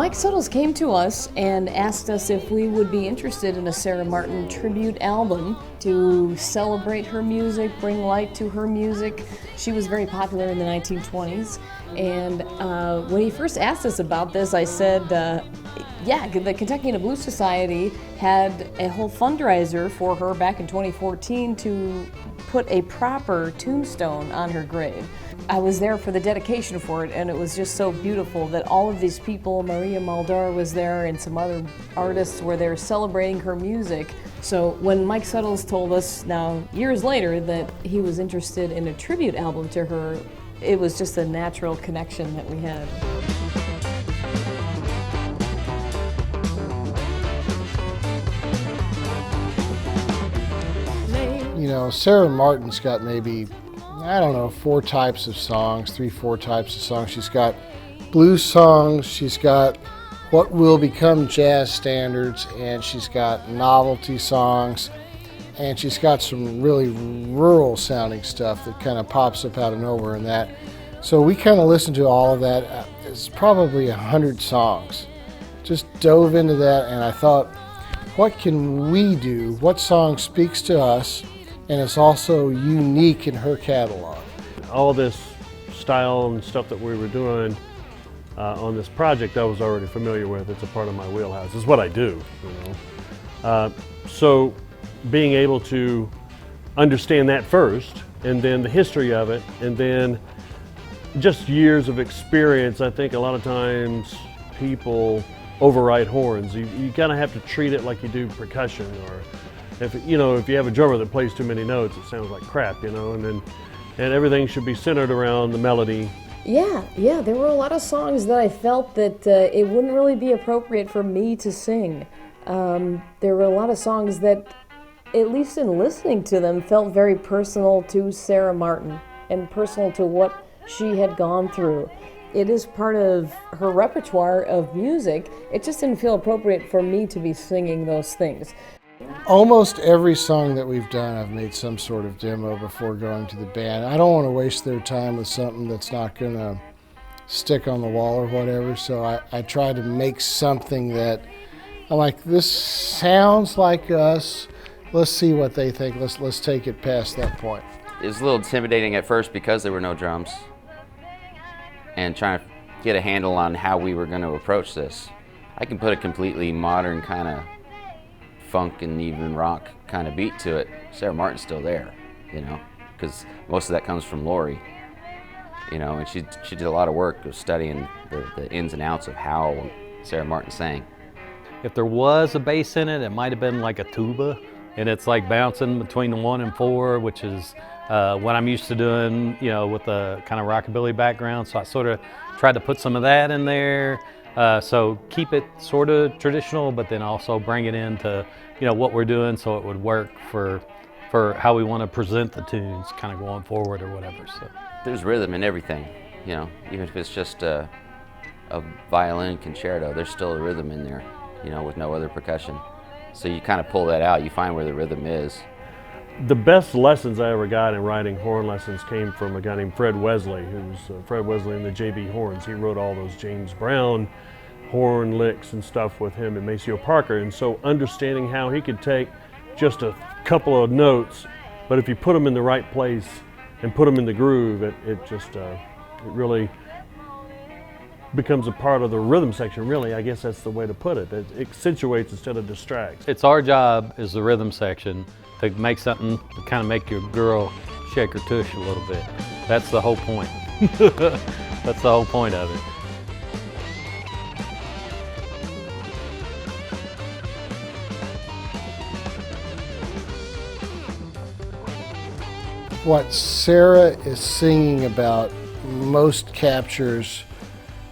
Mike Suttles came to us and asked us if we would be interested in a Sara Martin tribute album to celebrate her music, bring light to her music. She was very popular in the 1920s, and when he first asked us about this, I said, yeah, the Kentucky and Blues Society had a whole fundraiser for her back in 2014 to put a proper tombstone on her grave. I was there for the dedication for it, and it was just so beautiful that all of these people, Maria Muldaur was there and some other artists were there celebrating her music. So when Mike Suttles told us now, years later, that he was interested in a tribute album to her, it was just a natural connection that we had. You know, Sara Martin's got maybe, I don't know, 4 types of songs, 4 types of songs. She's got blues songs, she's got what will become jazz standards, and she's got novelty songs, and she's got some really rural sounding stuff that kind of pops up out of nowhere in that. So we kind of listened to all of that. It's probably 100 songs. Just dove into that, and I thought, what can we do? What song speaks to us? And it's also unique in her catalog. All this style and stuff that we were doing on this project I was already familiar with. It's a part of my wheelhouse. It's what I do, you know. So being able to understand that first, and then the history of it, and then just years of experience. I think a lot of times people override horns. You kind of have to treat it like you do percussion, or if you have a drummer that plays too many notes, it sounds like crap, you know, and everything should be centered around the melody. Yeah, there were a lot of songs that I felt that it wouldn't really be appropriate for me to sing. There were a lot of songs that, at least in listening to them, felt very personal to Sara Martin and personal to what she had gone through. It is part of her repertoire of music. It just didn't feel appropriate for me to be singing those things. Almost every song that we've done, I've made some sort of demo before going to the band. I don't want to waste their time with something that's not going to stick on the wall or whatever, so I try to make something that I'm like, this sounds like us. Let's see what they think. Let's take it past that point. It was a little intimidating at first because there were no drums, and trying to get a handle on how we were going to approach this. I can put a completely modern kind of funk and even rock kind of beat to it. Sara Martin's still there, you know, because most of that comes from Laurie, you know, and she did a lot of work of studying the ins and outs of how Sara Martin sang. If there was a bass in it, it might have been like a tuba, and it's like bouncing between the 1 and 4, which is what I'm used to doing, you know, with a kind of rockabilly background. So I sort of tried to put some of that in there. So keep it sort of traditional, but then also bring it into, you know, what we're doing so it would work for how we want to present the tunes kind of going forward or whatever. So there's rhythm in everything, you know, even if it's just a violin concerto, there's still a rhythm in there, you know, with no other percussion. So you kind of pull that out, you find where the rhythm is. The best lessons I ever got in writing horn lessons came from a guy named Fred Wesley, who's Fred Wesley and the J.B. Horns. He wrote all those James Brown horn licks and stuff with him and Maceo Parker, and so understanding how he could take just a couple of notes, but if you put them in the right place and put them in the groove, it really becomes a part of the rhythm section, really. I guess that's the way to put it. It accentuates instead of distracts. it's our job as the rhythm section to make something to kind of make your girl shake her tush a little bit. That's the whole point. That's the whole point of it. What Sara is singing about most captures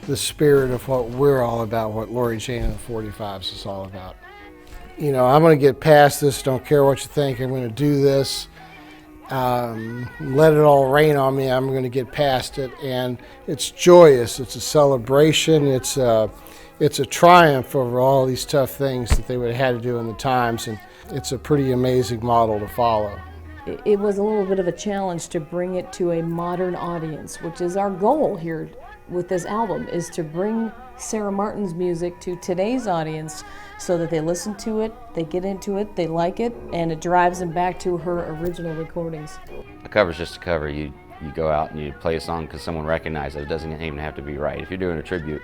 the spirit of what we're all about, what Laurie Jane and the 45s is all about. You know, I'm going to get past this, don't care what you think, I'm going to do this. Let it all rain on me, I'm going to get past it. And it's joyous, it's a celebration, it's a triumph over all these tough things that they would have had to do in the times, and it's a pretty amazing model to follow. it was a little bit of a challenge to bring it to a modern audience, which is our goal here with this album, is to bring Sara Martin's music to today's audience so that they listen to it, they get into it, they like it, and it drives them back to her original recordings. A cover's just a cover. You go out and you play a song because someone recognizes it. It doesn't even have to be right. If you're doing a tribute,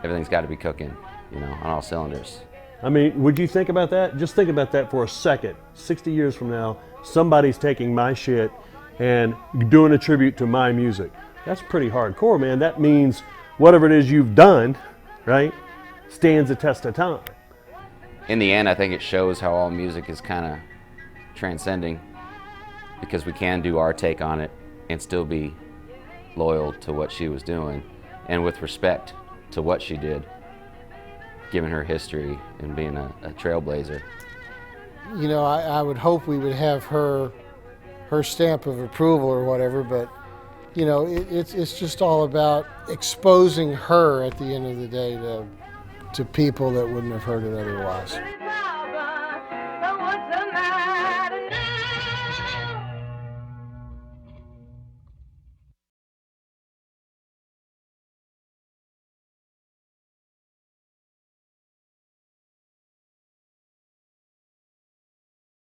everything's got to be cooking, you know, on all cylinders. I mean, would you think about that? Just think about that for a second. 60 years from now, somebody's taking my shit and doing a tribute to my music. That's pretty hardcore, man. That means whatever it is you've done, right, stands the test of time. In the end, I think it shows how all music is kind of transcending, because we can do our take on it and still be loyal to what she was doing and with respect to what she did, given her history and being a trailblazer. You know, I would hope we would have her stamp of approval or whatever, but you know, it's just all about exposing her at the end of the day to people that wouldn't have heard it otherwise.